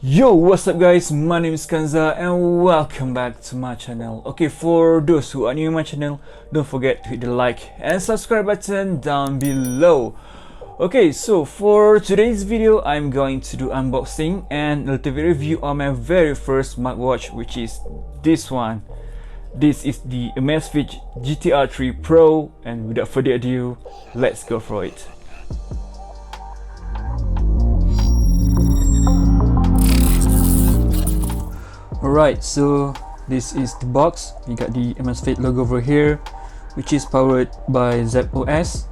Yo, what's up guys, my name is Kanza and welcome back to my channel. Okay, for those who are new to my channel, don't forget to hit the like and subscribe button down below. Okay, so for today's video, I'm going to do unboxing and a little review on my very first smartwatch, which is this one. This is the Amazfit GTR 3 Pro, and without further ado, let's go for it. Alright, so this is the box. We got the Amazfit logo over here, which is powered by ZOS,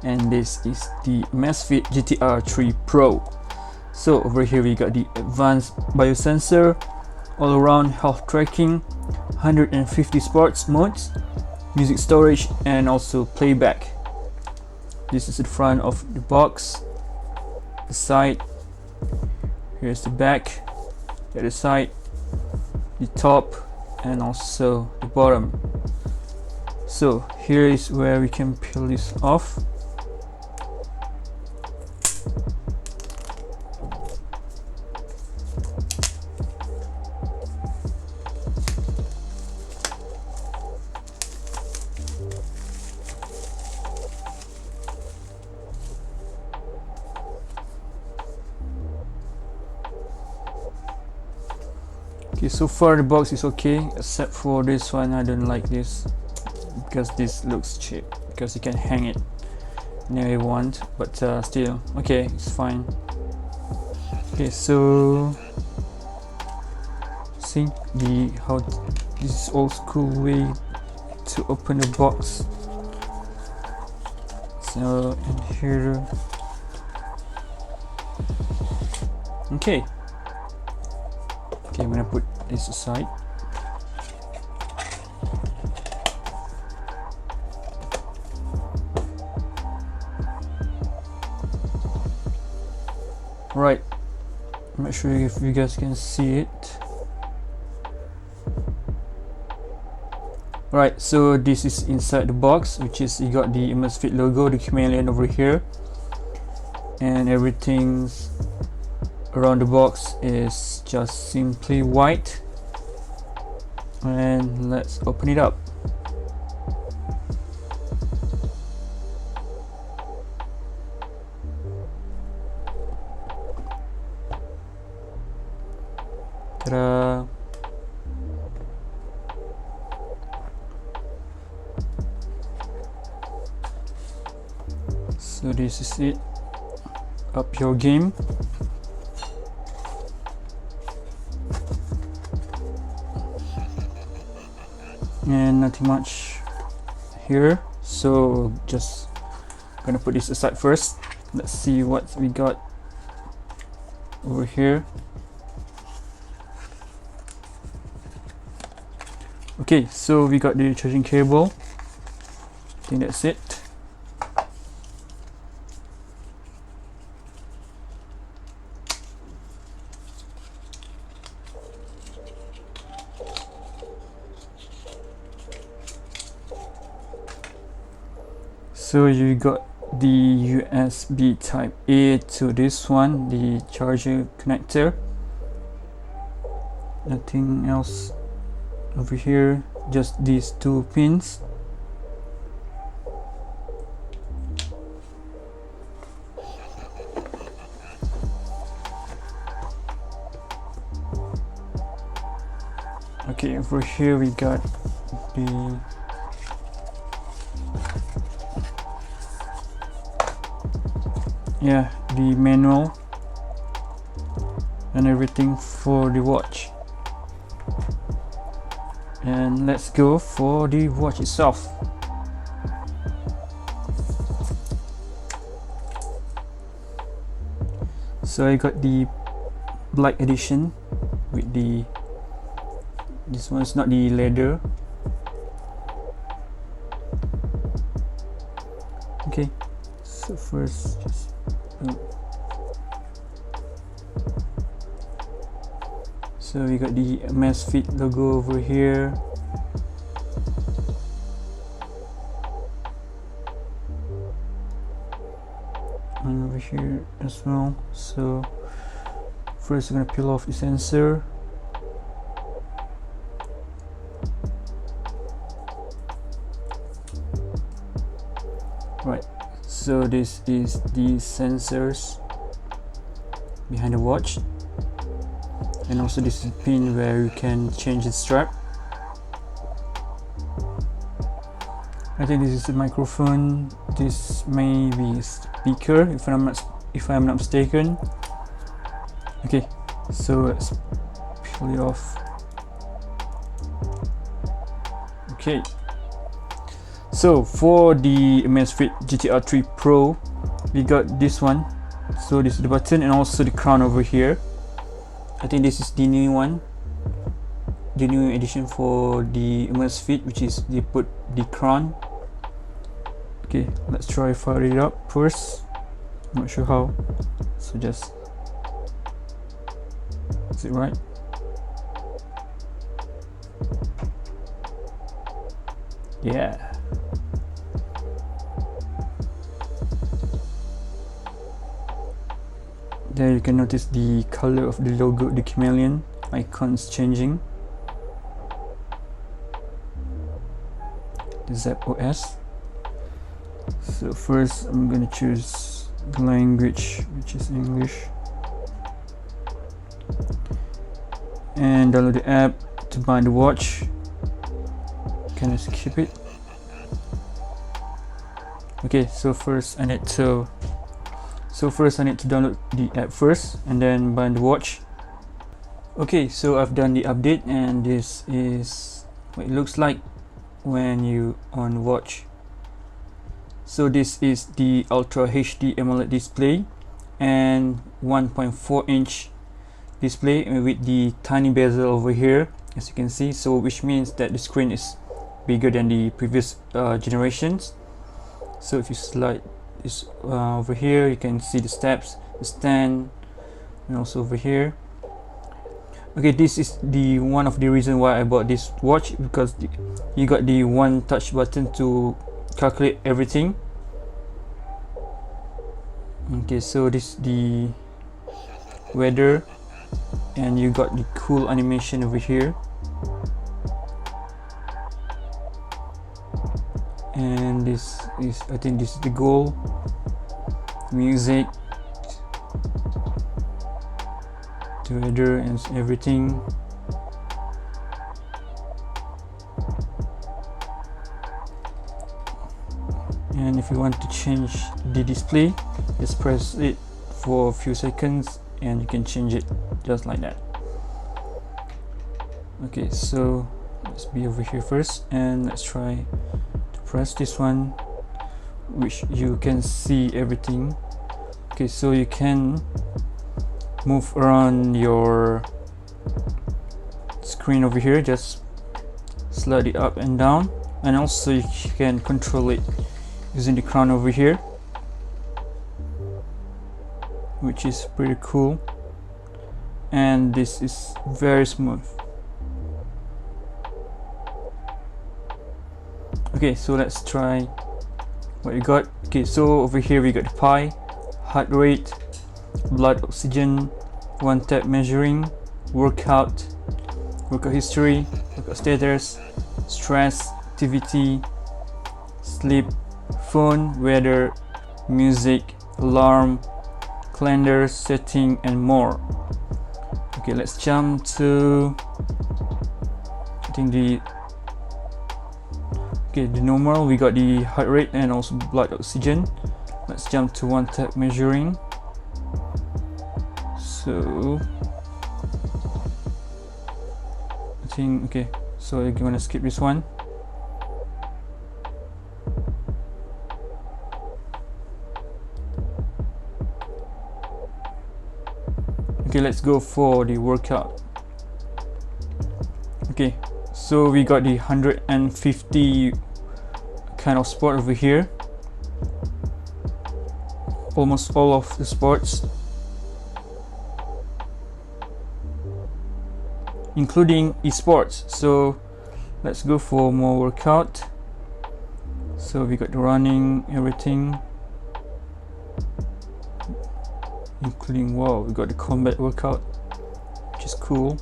and this is the Amazfit GTR 3 Pro. So over here we got the advanced biosensor, all around health tracking, 150 sports modes, music storage, and also playback. This is the front of the box, the side, here's the back, the other side, the top, and also the bottom. So here is where we can peel this off. Okay, so far the box is okay, except for this one. I don't like this because this looks cheap, because you can hang it whenever you want, but still okay, it's fine. Okay, so see how this is old school way to open the box. So in here, okay, I'm gonna put this aside. Right, I'm not sure if you guys can see it. Right, so this is inside the box, which is you got the Amazfit logo, the chameleon over here, and everything's around the box is just simply white. And let's open it up. Ta-da! So this is it. Up your game. And nothing much here, so just gonna put this aside first. Let's see what we got over here. Okay, so we got the charging cable. I think that's it. So you got the USB type A to this one, the charger connector. Nothing else over here, just these two pins. Okay, over here we got the the manual and everything for the watch. And let's go for the watch itself. So I got the black edition with this one's not the leather. Okay, so first just so we got the Amazfit logo over here. And over here as well. So First, I'm gonna peel off the sensor. Right, so this is the sensors behind the watch, and also this is a pin where you can change the strap. I think this is the microphone. This may be a speaker if I'm not mistaken. Okay, so let's peel it off. Okay, so for the Amazfit GTR 3 Pro, we got this one. So this is the button and also the crown over here. I think this is the new one, the new edition for the Amazfit, which is they put the crown. Okay, let's try fire it up first. I'm not sure how, so just, is it right? Yeah. There you can notice the color of the logo, the chameleon icons changing. The Zap OS. So first I'm gonna choose the language, which is English, and download the app to bind the watch. Can I skip it? Okay, so first I need to download the app first and then bind the watch. Okay, so I've done the update, and this is what it looks like when you on the watch. So this is the Ultra HD AMOLED display and 1.4 inch display with the tiny bezel over here, as you can see, so which means that the screen is bigger than the previous generations. So if you slide this over here, you can see the steps, the stand, and also over here. Okay, this is the one of the reason why I bought this watch, because you got the one touch button to calculate everything. Okay, so this is the weather, and you got the cool animation over here, and this is, I think this is the goal, music, the weather and everything. And if you want to change the display, just press it for a few seconds and you can change it just like that. Okay, so let's be over here first, and let's try to press this one, which you can see everything. Okay, so you can move around your screen over here, just slide it up and down, and also you can control it using the crown over here, which is pretty cool, and this is very smooth. Okay, so let's try what you got. Okay, so over here we got the Pi, heart rate, blood oxygen, one tap measuring, workout history, workout status, stress, activity, sleep, phone, weather, music, alarm, calendar, setting, and more. Okay, let's jump to, I think the normal. We got the heart rate and also blood oxygen. Let's jump to one tap measuring. So I think, okay, so I'm gonna skip this one. Okay, let's go for the workout. Okay, so we got the 150 kind of sport over here, almost all of the sports, including esports. So let's go for more workout. So we got the running, everything, including, wow, we got the combat workout. is cool.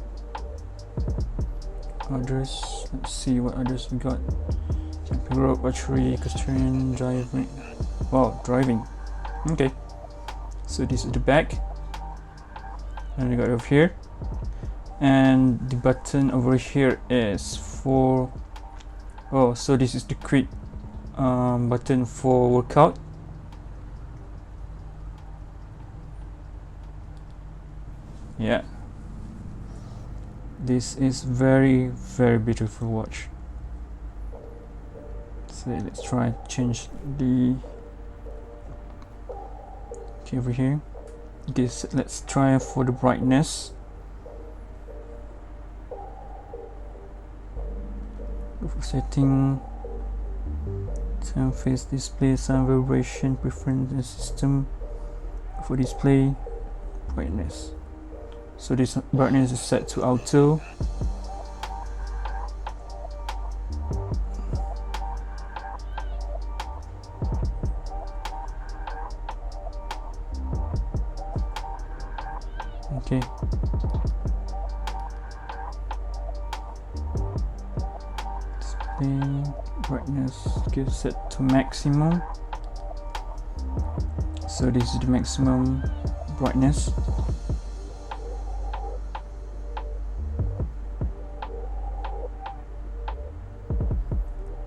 Others, let's see what others we got. Camping rope, archery, equestrian, driving. Wow, driving. Okay, so this is the back, and we got over here, and the button over here is for, oh, so this is the quick button for workout. Yeah, this is very beautiful watch. So let's try to change the, okay, over here. Okay, so let's try for the brightness. Setting, time face display, sound vibration, preference system for display, brightness. So this brightness is set to auto. Okay. Display brightness, okay, set to maximum. So this is the maximum brightness.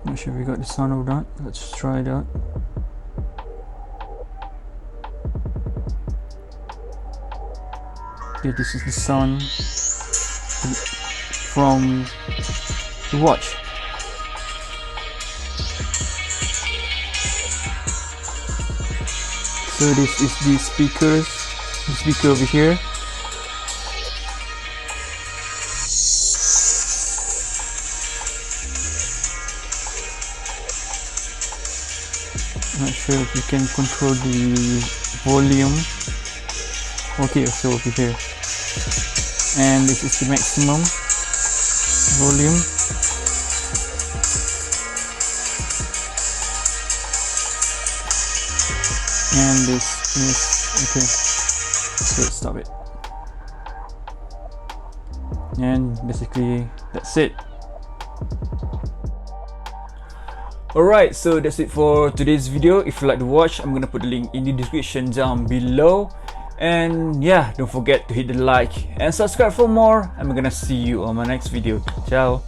Not sure if we got the sound or not. Let's try it out. Okay, this is the sound from the watch. So this is the speaker over here. Not sure if you can control the volume. Okay, so over here, and this is the maximum volume. And this is, okay, so let's stop it. And basically that's it. Alright, so that's it for today's video. If you like the watch, I'm gonna put the link in the description down below. And yeah, don't forget to hit the like and subscribe for more. I'm gonna see you on my next video. Ciao.